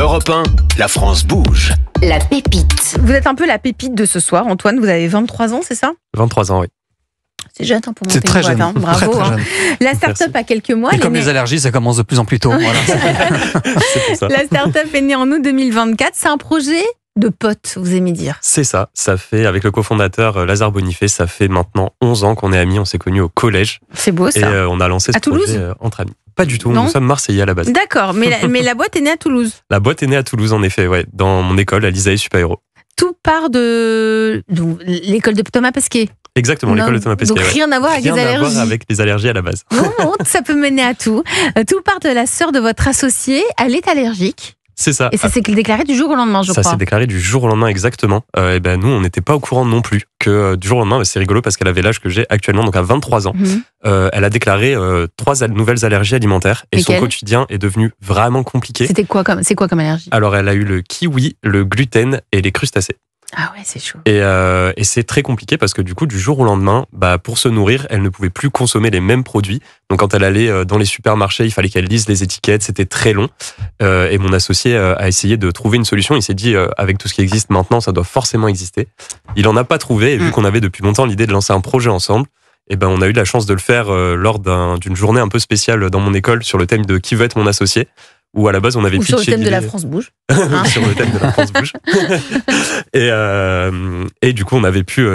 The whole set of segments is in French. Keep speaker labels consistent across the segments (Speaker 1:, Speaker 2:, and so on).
Speaker 1: Europe 1, la France bouge.
Speaker 2: La pépite. Vous êtes un peu la pépite de ce soir, Antoine. Vous avez 23 ans, c'est ça ?
Speaker 3: 23 ans, oui.
Speaker 2: C'est jeune pour monter
Speaker 4: C'est très jeune.
Speaker 2: Bravo.
Speaker 4: Très jeune.
Speaker 2: La start-up a quelques mois.
Speaker 4: Et comme les allergies, ça commence de plus en plus tôt. Voilà.
Speaker 3: C'est pour ça.
Speaker 2: La start-up est née en août 2024. C'est un projet de potes, vous aimez dire.
Speaker 3: C'est ça. Ça fait, avec le cofondateur Lazare Bonifay, ça fait maintenant 11 ans qu'on est amis. On s'est connus au collège.
Speaker 2: C'est beau ça.
Speaker 3: Et on a lancé ce
Speaker 2: À Toulouse
Speaker 3: projet entre amis. Pas du tout,
Speaker 2: Non.
Speaker 3: nous sommes Marseillais à la base.
Speaker 2: D'accord, mais la boîte est née à Toulouse.
Speaker 3: La boîte est née à Toulouse, en effet, ouais, dans mon école, à l'Isaïe Super-Héros.
Speaker 2: Tout part de l'école de Thomas Pesquet.
Speaker 3: Exactement, l'école de Thomas Pesquet.
Speaker 2: Donc rien à voir avec les allergies.
Speaker 3: Rien à voir avec les allergies à la base.
Speaker 2: Non, ça peut mener à tout. Tout part de la sœur de votre associé. Elle est allergique.
Speaker 3: C'est ça.
Speaker 2: Et ça s'est déclaré du jour au lendemain, je crois.
Speaker 3: Ça s'est déclaré du jour au lendemain, exactement. Et ben nous, on n'était pas au courant non plus que du jour au lendemain, c'est rigolo parce qu'elle avait l'âge que j'ai actuellement, donc à 23 ans. Elle a déclaré 3 nouvelles allergies alimentaires et son quotidien est devenu vraiment compliqué.
Speaker 2: C'est quoi comme allergie ?
Speaker 3: Alors, elle a eu le kiwi, le gluten et les crustacés.
Speaker 2: Ah ouais, c'est chaud.
Speaker 3: Et c'est très compliqué parce que du coup, du jour au lendemain, pour se nourrir, elle ne pouvait plus consommer les mêmes produits. Donc quand elle allait dans les supermarchés, il fallait qu'elle lise les étiquettes, c'était très long. Et mon associé a essayé de trouver une solution. Il s'est dit, avec tout ce qui existe maintenant, ça doit forcément exister. Il en a pas trouvé, et vu qu'on avait depuis longtemps l'idée de lancer un projet ensemble, et on a eu la chance de le faire lors d'une journée un peu spéciale dans mon école sur le thème de qui veut être mon associé. Où à la base on avait pitché
Speaker 2: sur le thème de la France bouge.
Speaker 3: Sur le thème de la France bouge. Et du coup on avait pu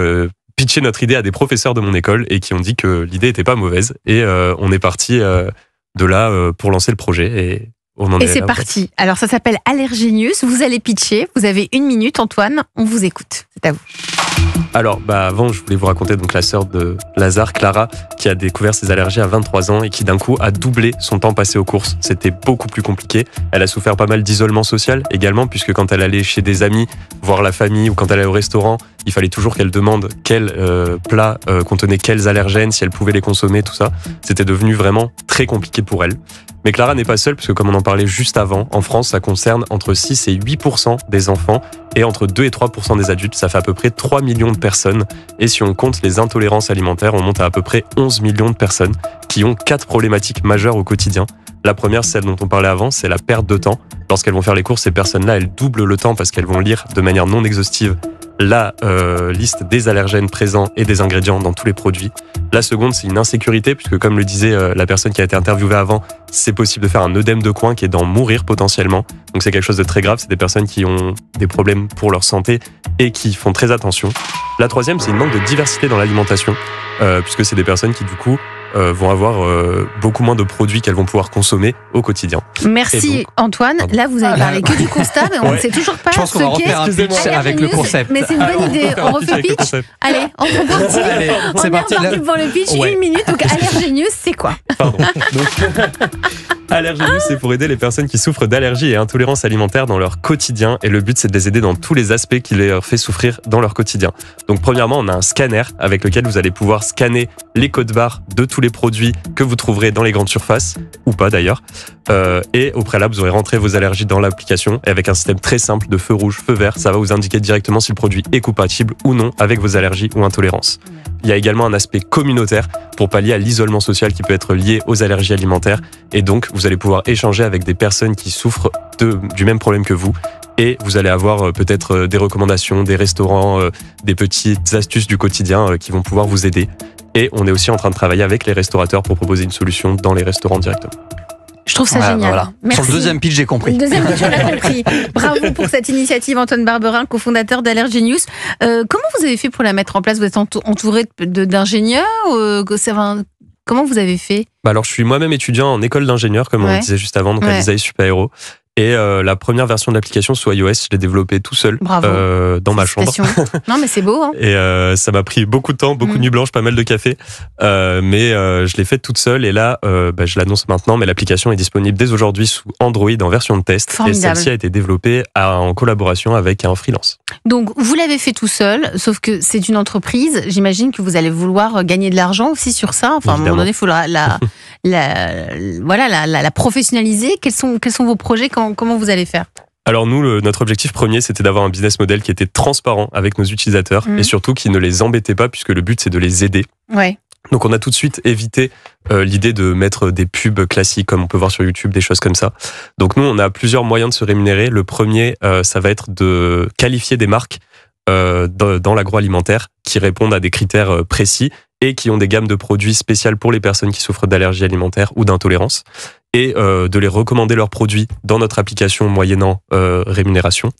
Speaker 3: pitcher notre idée à des professeurs de mon école et qui ont dit que l'idée était pas mauvaise. Et on est parti de là pour lancer le projet. Et on en est
Speaker 2: c'est
Speaker 3: là,
Speaker 2: parti. Alors ça s'appelle Allergenius. Vous allez pitcher. Vous avez 1 minute, Antoine. On vous écoute. C'est à vous.
Speaker 3: Alors, avant, je voulais vous raconter donc la sœur de Lazare, Clara, qui a découvert ses allergies à 23 ans et qui d'un coup a doublé son temps passé aux courses. C'était beaucoup plus compliqué. Elle a souffert pas mal d'isolement social également, puisque quand elle allait chez des amis, voir la famille ou quand elle allait au restaurant, il fallait toujours qu'elle demande quel plat contenait quels allergènes, si elle pouvait les consommer, tout ça. C'était devenu vraiment très compliqué pour elle. Mais Clara n'est pas seule, puisque comme on en parlait juste avant, en France, ça concerne entre 6 et 8% des enfants et entre 2 et 3% des adultes. Ça fait à peu près 3 millions de personnes. Et si on compte les intolérances alimentaires, on monte à peu près 11 millions de personnes qui ont 4 problématiques majeures au quotidien. La première, celle dont on parlait avant, c'est la perte de temps. Lorsqu'elles vont faire les courses, ces personnes-là, elles doublent le temps parce qu'elles vont lire de manière non exhaustive la liste des allergènes présents et des ingrédients dans tous les produits. La seconde, c'est une insécurité, puisque comme le disait la personne qui a été interviewée avant, c'est possible de faire un œdème de coin qui est d'en mourir potentiellement. Donc c'est quelque chose de très grave, c'est des personnes qui ont des problèmes pour leur santé et qui font très attention. La troisième, c'est une manque de diversité dans l'alimentation, puisque c'est des personnes qui du coup vont avoir beaucoup moins de produits qu'elles vont pouvoir consommer au quotidien.
Speaker 2: Merci donc, Antoine.
Speaker 3: pardon.
Speaker 2: Là, vous avez parlé que du constat, mais on ne sait toujours pas
Speaker 4: Je pense qu'on va refaire un pitch avec le concept.
Speaker 2: Mais c'est une bonne idée. On refait pitch. Allez, on repartit.
Speaker 4: Allez,
Speaker 2: On est reparti pour le pitch.
Speaker 4: Ouais.
Speaker 2: 1 minute. Donc, Allergenius, c'est quoi ?
Speaker 3: Pardon. Allergenius, c'est pour aider les personnes qui souffrent d'allergies et intolérances alimentaires dans leur quotidien. Et le but, c'est de les aider dans tous les aspects qui les fait souffrir dans leur quotidien. Donc, premièrement, on a un scanner avec lequel vous allez pouvoir scanner les codes barres de tous les produits que vous trouverez dans les grandes surfaces, ou pas d'ailleurs. Et au préalable, vous aurez rentré vos allergies dans l'application. Et avec un système très simple de feu rouge, feu vert, ça va vous indiquer directement si le produit est compatible ou non avec vos allergies ou intolérances. Il y a également un aspect communautaire pour pallier à l'isolement social qui peut être lié aux allergies alimentaires. Et donc, vous allez pouvoir échanger avec des personnes qui souffrent du même problème que vous. Et vous allez avoir peut-être des recommandations, des restaurants, des petites astuces du quotidien qui vont pouvoir vous aider. Et on est aussi en train de travailler avec les restaurateurs pour proposer une solution dans les restaurants directement.
Speaker 2: Je trouve ça génial.
Speaker 4: Voilà.
Speaker 2: Merci.
Speaker 4: Sur le deuxième pitch, j'ai compris.
Speaker 2: Le deuxième pitch, on a compris. Bravo pour cette initiative, Antoine Barberin, cofondateur d'Allergenius. Comment vous avez fait pour la mettre en place ? Vous êtes entouré d'ingénieurs ? Comment vous avez fait ?
Speaker 3: Alors, je suis moi-même étudiant en école d'ingénieur, comme on le disait juste avant, donc à l'Isaïe Super-Héros. Et la première version de l'application sous iOS, je l'ai développée tout seul dans ma chambre.
Speaker 2: Non, mais c'est beau. Hein.
Speaker 3: Et ça m'a pris beaucoup de temps, beaucoup de nuits blanches, pas mal de café. Mais je l'ai faite toute seule. Et là, je l'annonce maintenant, mais l'application est disponible dès aujourd'hui sous Android en version de test.
Speaker 2: Formidable.
Speaker 3: Et celle-ci a été développée en collaboration avec un freelance.
Speaker 2: Donc, vous l'avez fait tout seul, sauf que c'est une entreprise. J'imagine que vous allez vouloir gagner de l'argent aussi sur ça. Enfin, à un moment donné, il faut la professionnaliser. Quels sont vos projets ? Comment vous allez faire ?
Speaker 3: Alors nous, notre objectif premier, c'était d'avoir un business model qui était transparent avec nos utilisateurs et surtout qui ne les embêtait pas, puisque le but, c'est de les aider.
Speaker 2: Ouais.
Speaker 3: Donc on a tout de suite évité l'idée de mettre des pubs classiques comme on peut voir sur YouTube, des choses comme ça. Donc nous, on a plusieurs moyens de se rémunérer. Le premier, ça va être de qualifier des marques dans l'agroalimentaire qui répondent à des critères précis et qui ont des gammes de produits spéciales pour les personnes qui souffrent d'allergies alimentaires ou d'intolérance, et de les recommander leurs produits dans notre application moyennant rémunération.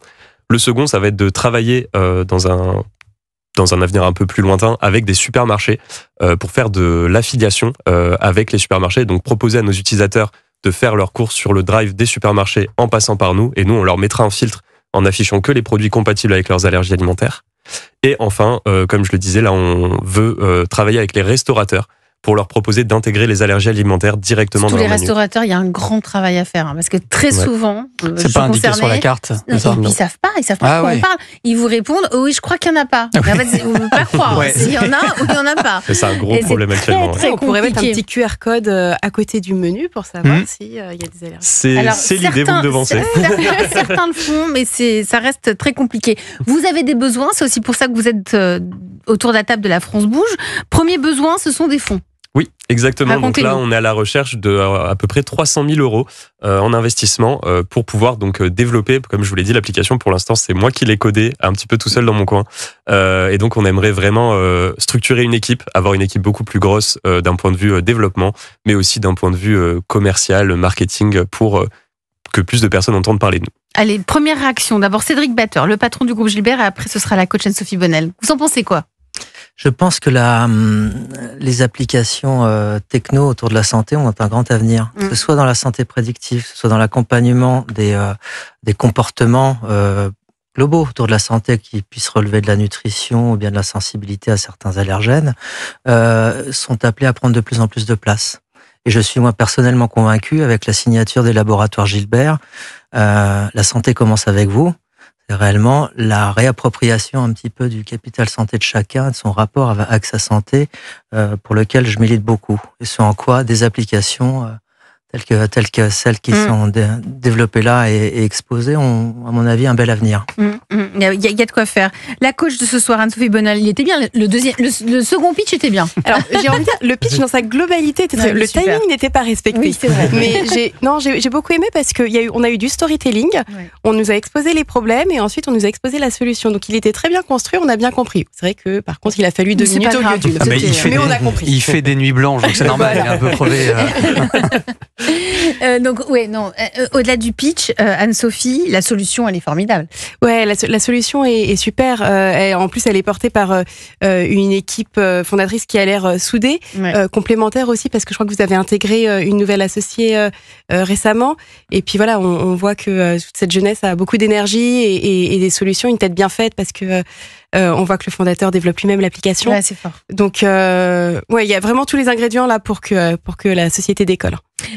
Speaker 3: Le second, ça va être de travailler dans un avenir un peu plus lointain avec des supermarchés pour faire de l'affiliation avec les supermarchés, donc proposer à nos utilisateurs de faire leurs courses sur le drive des supermarchés en passant par nous, et nous on leur mettra un filtre en affichant que les produits compatibles avec leurs allergies alimentaires. Et enfin, comme je le disais, là on veut travailler avec les restaurateurs pour leur proposer d'intégrer les allergies alimentaires directement dans leur menu.
Speaker 2: Tous les restaurateurs, il y a un grand travail à faire, parce que très souvent,
Speaker 4: c'est pas indiqué sur la carte.
Speaker 2: Ils savent pas de quoi on parle. Ils vous répondent, oui, je crois qu'il y en a pas. Mais en fait, vous ne pouvez pas croire s'il y en a ou il y en a pas.
Speaker 3: C'est un gros problème actuellement.
Speaker 5: On pourrait mettre un petit QR code à côté du menu pour savoir s'il y a des allergies.
Speaker 3: C'est l'idée, vous me devancez.
Speaker 2: Certains le font, mais ça reste très compliqué. Vous avez des besoins, c'est aussi pour ça que vous êtes autour de la table de la France Bouge. Premier besoin, ce sont des fonds.
Speaker 3: Oui, exactement. Donc là, on est à la recherche de à peu près 300 000 euros en investissement pour pouvoir donc développer, comme je vous l'ai dit, l'application. Pour l'instant, c'est moi qui l'ai codée un petit peu tout seul dans mon coin. Et donc, on aimerait vraiment structurer une équipe, avoir une équipe beaucoup plus grosse d'un point de vue développement, mais aussi d'un point de vue commercial, marketing, pour que plus de personnes entendent parler de nous.
Speaker 2: Allez, première réaction. D'abord, Cédric Batter, le patron du groupe Gilbert, et après, ce sera la coach Anne-Sophie Bonnel. Vous en pensez quoi ?
Speaker 6: Je pense que les applications techno autour de la santé ont un grand avenir, que ce soit dans la santé prédictive, que ce soit dans l'accompagnement des comportements globaux autour de la santé qui puissent relever de la nutrition ou bien de la sensibilité à certains allergènes, sont appelés à prendre de plus en plus de place. Et je suis moi personnellement convaincu, avec la signature des laboratoires Gilbert, la santé commence avec vous. C'est réellement la réappropriation un petit peu du capital santé de chacun, de son rapport avec sa santé, pour lequel je milite beaucoup. Et ce en quoi des applications telles que celles qui sont développées là et exposées ont, à mon avis, un bel avenir.
Speaker 2: Il y a de quoi faire. La coach de ce soir, Anne-Sophie Bonnel, il était bien. Le second pitch était bien.
Speaker 5: Alors, j'ai envie de dire, le pitch dans sa globalité était très... Le timing n'était pas respecté.
Speaker 2: Oui, c'est vrai.
Speaker 5: Mais j'ai beaucoup aimé parce qu'on a eu du storytelling, on nous a exposé les problèmes et ensuite on nous a exposé la solution. Donc il était très bien construit, on a bien compris. C'est vrai que par contre, il a fallu 2 minutes au lieu d'une.
Speaker 4: Mais
Speaker 5: on a compris.
Speaker 4: Il fait des nuits blanches, donc c'est normal, il est un peu crevé.
Speaker 2: Au-delà du pitch, Anne-Sophie, la solution, elle est formidable.
Speaker 5: Ouais, la solution est super. En plus, elle est portée par une équipe fondatrice qui a l'air soudée, complémentaire aussi, parce que je crois que vous avez intégré une nouvelle associée récemment. Et puis voilà, on voit que toute cette jeunesse a beaucoup d'énergie et des solutions, une tête bien faite, parce que on voit que le fondateur développe lui-même l'application.
Speaker 2: Ouais, c'est fort.
Speaker 5: Donc, il y a vraiment tous les ingrédients là pour que la société décolle.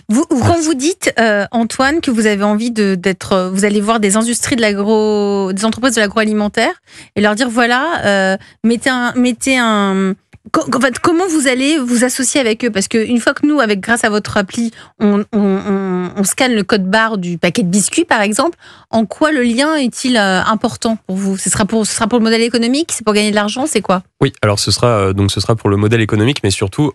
Speaker 2: Quand vous dites, Antoine, que vous avez envie vous allez voir des industries des entreprises de l'agroalimentaire et leur dire voilà, comment vous allez vous associer avec eux, parce qu'une fois que nous, grâce à votre appli, on scanne le code barre du paquet de biscuits, par exemple, en quoi le lien est-il important pour vous ? Ce sera pour le modèle économique ? C'est pour gagner de l'argent ? C'est quoi ?
Speaker 3: Oui, alors ce sera pour le modèle économique, mais surtout,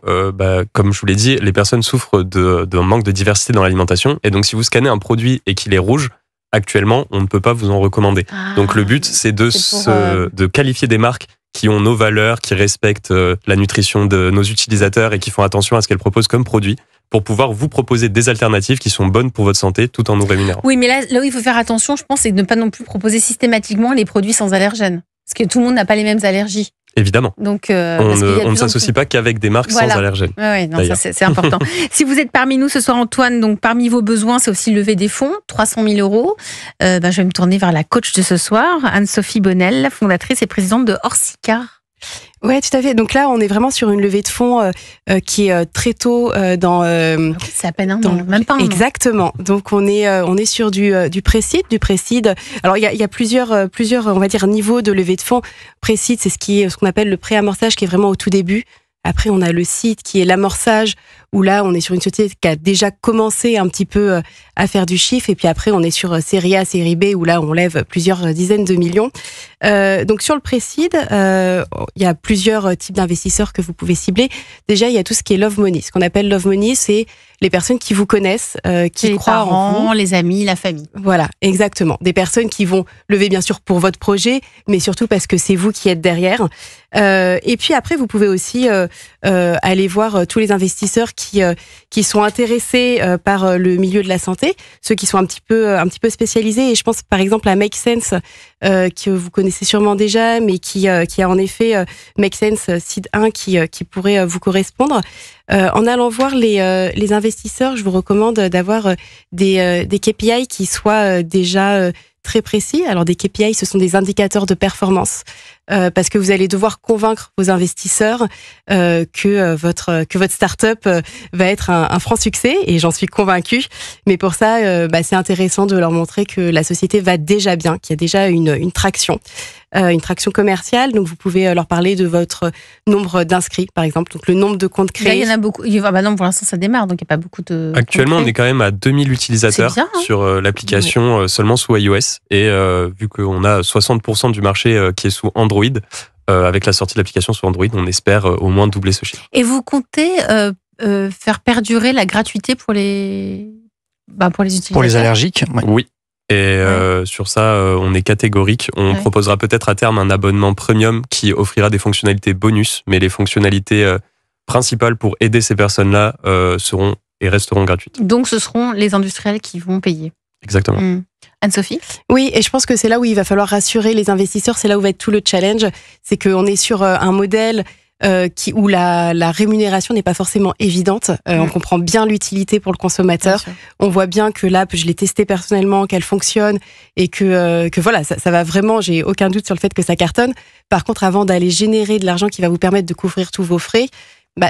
Speaker 3: comme je vous l'ai dit, les personnes souffrent d'un manque de diversité dans l'alimentation, et donc si vous scannez un produit et qu'il est rouge, actuellement, on ne peut pas vous en recommander. Donc le but, c'est de qualifier des marques qui ont nos valeurs, qui respectent la nutrition de nos utilisateurs et qui font attention à ce qu'elles proposent comme produit, pour pouvoir vous proposer des alternatives qui sont bonnes pour votre santé tout en nous rémunérant.
Speaker 2: Oui, mais là où il faut faire attention, je pense, c'est de ne pas non plus proposer systématiquement les produits sans allergènes. Parce que tout le monde n'a pas les mêmes allergies.
Speaker 3: Évidemment.
Speaker 2: Donc,
Speaker 3: on ne s'associe pas qu'avec des marques sans allergènes.
Speaker 2: Oui, c'est important. Si vous êtes parmi nous ce soir, Antoine, donc parmi vos besoins, c'est aussi lever des fonds, 300 000 euros. Je vais me tourner vers la coach de ce soir, Anne-Sophie Bonnel, fondatrice et présidente de Orsicar.
Speaker 5: Ouais, tout à fait. Donc là, on est vraiment sur une levée de fonds qui est très tôt dans.
Speaker 2: C'est à peine un an, même pas un an.
Speaker 5: Exactement. Donc on est sur du pré-seed. Alors il y a plusieurs on va dire niveaux de levée de fonds. Pré-seed, c'est ce qu'on appelle le pré-amorçage, qui est vraiment au tout début. Après, on a le seed qui est l'amorçage où là, on est sur une société qui a déjà commencé un petit peu à faire du chiffre. Et puis après, on est sur série A, série B, où là, on lève plusieurs dizaines de millions. Donc sur le Précide, il y a plusieurs types d'investisseurs que vous pouvez cibler. Déjà, il y a tout ce qui est love money. Ce qu'on appelle love money, c'est les personnes qui vous connaissent, qui croient en vous.
Speaker 2: Les amis, la famille.
Speaker 5: Voilà, exactement. Des personnes qui vont lever bien sûr pour votre projet, mais surtout parce que c'est vous qui êtes derrière. Et puis après, vous pouvez aussi aller voir tous les investisseurs qui sont intéressés par le milieu de la santé, ceux qui sont un petit peu spécialisés. Et je pense par exemple à Make Sense, que vous connaissez sûrement déjà, mais qui a en effet Make Sense Seed 1 qui pourrait vous correspondre. En allant voir les investisseurs, je vous recommande d'avoir des KPI qui soient déjà très précis. Alors des KPI, ce sont des indicateurs de performance, parce que vous allez devoir convaincre vos investisseurs que votre start-up va être un franc succès, et j'en suis convaincue. Mais pour ça, c'est intéressant de leur montrer que la société va déjà bien, qu'il y a déjà une traction commerciale. Donc vous pouvez leur parler de votre nombre d'inscrits, par exemple, donc le nombre de comptes créés.
Speaker 2: Là, il y en a beaucoup. Non, pour l'instant, ça démarre, donc il n'y a pas beaucoup de.
Speaker 3: Actuellement, on est quand même à 2000 utilisateurs sur l'application seulement sous iOS. Et vu qu'on a 60% du marché qui est sous Android, avec la sortie de l'application sur Android, on espère au moins doubler ce chiffre.
Speaker 2: Et vous comptez faire perdurer la gratuité pour les utilisateurs?
Speaker 4: Pour les allergiques,
Speaker 3: Oui. Et sur ça, on est catégorique. On proposera peut-être à terme un abonnement premium qui offrira des fonctionnalités bonus, mais les fonctionnalités principales pour aider ces personnes-là seront et resteront gratuites.
Speaker 2: Donc ce seront les industriels qui vont payer.
Speaker 3: Exactement.
Speaker 2: Anne-Sophie?
Speaker 5: Oui, et je pense que c'est là où il va falloir rassurer les investisseurs, c'est là où va être tout le challenge, c'est qu'on est sur un modèle où la rémunération n'est pas forcément évidente. On comprend bien l'utilité pour le consommateur. On voit bien que l'app, je l'ai testée personnellement, qu'elle fonctionne et que voilà, ça va vraiment, j'ai aucun doute sur le fait que ça cartonne. Par contre, avant d'aller générer de l'argent qui va vous permettre de couvrir tous vos frais,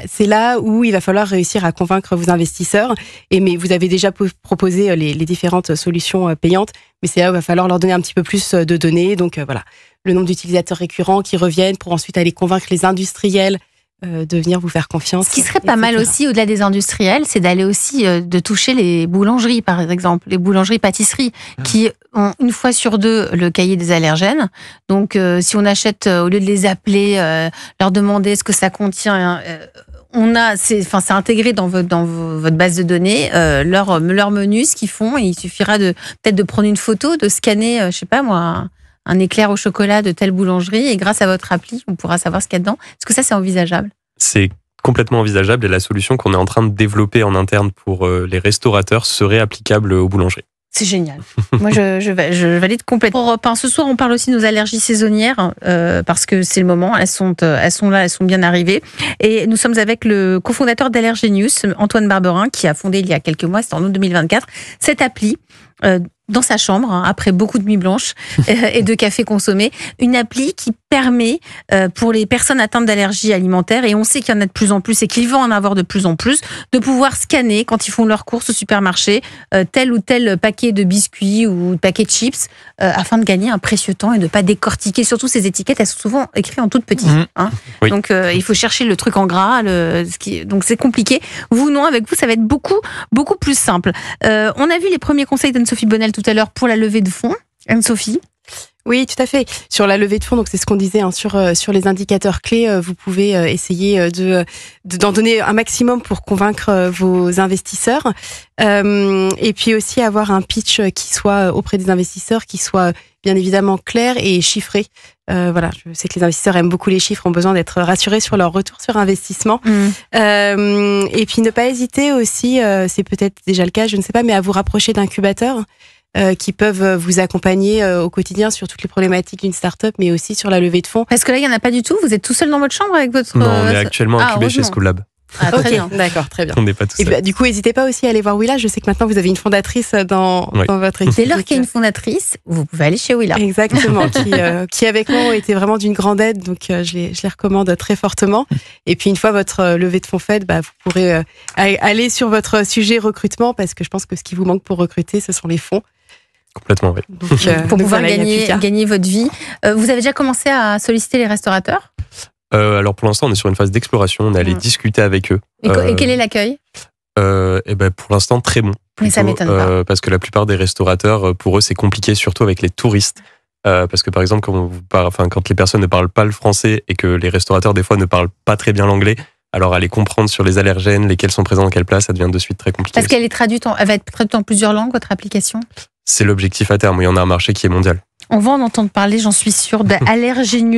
Speaker 5: c'est là où il va falloir réussir à convaincre vos investisseurs. Mais vous avez déjà proposé les différentes solutions payantes, mais c'est là où il va falloir leur donner un petit peu plus de données. Donc voilà, le nombre d'utilisateurs récurrents qui reviennent pour ensuite aller convaincre les industriels de venir vous faire confiance.
Speaker 2: Ce qui serait pas mal aussi, au-delà des industriels, c'est d'aller aussi de toucher les boulangeries, par exemple, les boulangeries-pâtisseries, qui ont une fois sur deux le cahier des allergènes. Donc, si on achète, au lieu de les appeler, leur demander ce que ça contient, c'est intégré dans votre base de données, leur menu, ce qu'ils font, et il suffira peut-être de prendre une photo, de scanner, je sais pas moi, un éclair au chocolat de telle boulangerie, et grâce à votre appli, on pourra savoir ce qu'il y a dedans. Est-ce que ça, c'est envisageable?
Speaker 3: C'est complètement envisageable, et la solution qu'on est en train de développer en interne pour les restaurateurs serait applicable aux boulangeries.
Speaker 2: C'est génial. Moi, je valide complètement. Ce soir, on parle aussi de nos allergies saisonnières, parce que c'est le moment. Elles sont là, elles sont bien arrivées. Et nous sommes avec le cofondateur d'Allergenius, Antoine Barberin, qui a fondé il y a quelques mois, c'est en août 2024, cette appli dans sa chambre, après beaucoup de nuits blanches et de café consommé, une appli qui permet pour les personnes atteintes d'allergies alimentaires, et on sait qu'il y en a de plus en plus et qu'il va en avoir de plus en plus, de pouvoir scanner quand ils font leurs courses au supermarché tel ou tel paquet de biscuits ou paquet de chips, afin de gagner un précieux temps et de ne pas décortiquer. Surtout ces étiquettes, elles sont souvent écrites en tout petit. Oui. Donc il faut chercher le truc en gras, donc c'est compliqué. Vous, non, avec vous, ça va être beaucoup, beaucoup plus simple. On a vu les premiers conseils d'Anne-Sophie Bonnel tout à l'heure pour la levée de fonds. Anne-Sophie?
Speaker 5: Oui, tout à fait. Sur la levée de fonds, donc c'est ce qu'on disait, sur les indicateurs clés, vous pouvez essayer d'en donner un maximum pour convaincre vos investisseurs, et puis aussi avoir un pitch qui soit auprès des investisseurs, qui soit bien évidemment clair et chiffré. Voilà, je sais que les investisseurs aiment beaucoup les chiffres, ont besoin d'être rassurés sur leur retour sur investissement. Et puis ne pas hésiter aussi, c'est peut-être déjà le cas, je ne sais pas, mais à vous rapprocher d'incubateurs qui peuvent vous accompagner au quotidien sur toutes les problématiques d'une start-up, mais aussi sur la levée de fonds.
Speaker 2: Parce que là, il n'y en a pas du tout. Vous êtes tout seul dans votre chambre avec votre...
Speaker 3: Non, on est actuellement incubé chez Schoolab.
Speaker 2: Ah, très bien.
Speaker 5: D'accord, très bien.
Speaker 3: On n'est pas tout seul.
Speaker 5: Et du coup, n'hésitez pas aussi à aller voir Willa. Je sais que maintenant, vous avez une fondatrice dans votre équipe.
Speaker 2: Dès lors qu'il y a une fondatrice, vous pouvez aller chez Willa.
Speaker 5: Exactement, qui avec moi ont été vraiment d'une grande aide, donc je les recommande très fortement. Et puis, une fois votre levée de fonds faite, vous pourrez aller sur votre sujet recrutement, parce que je pense que ce qui vous manque pour recruter, ce sont les fonds.
Speaker 3: Complètement, oui.
Speaker 2: Donc, pour pouvoir gagner votre vie. Vous avez déjà commencé à solliciter les restaurateurs ?
Speaker 3: Alors pour l'instant, on est sur une phase d'exploration. On est allé discuter avec eux.
Speaker 2: Et quel est l'accueil ?
Speaker 3: Et ben pour l'instant, très bon.
Speaker 2: Mais ça m'étonne pas.
Speaker 3: Parce que la plupart des restaurateurs, pour eux, c'est compliqué, surtout avec les touristes. Parce que par exemple, quand les personnes ne parlent pas le français et que les restaurateurs, des fois, ne parlent pas très bien l'anglais, alors aller comprendre sur les allergènes, lesquels sont présents dans quelle place, ça devient de suite très compliqué.
Speaker 2: Parce qu'elle elle va être traduite en plusieurs langues, votre application ?
Speaker 3: C'est l'objectif à terme. Il y en a un marché qui est mondial.
Speaker 2: On va en entendre parler, j'en suis sûre, d'allergénieux.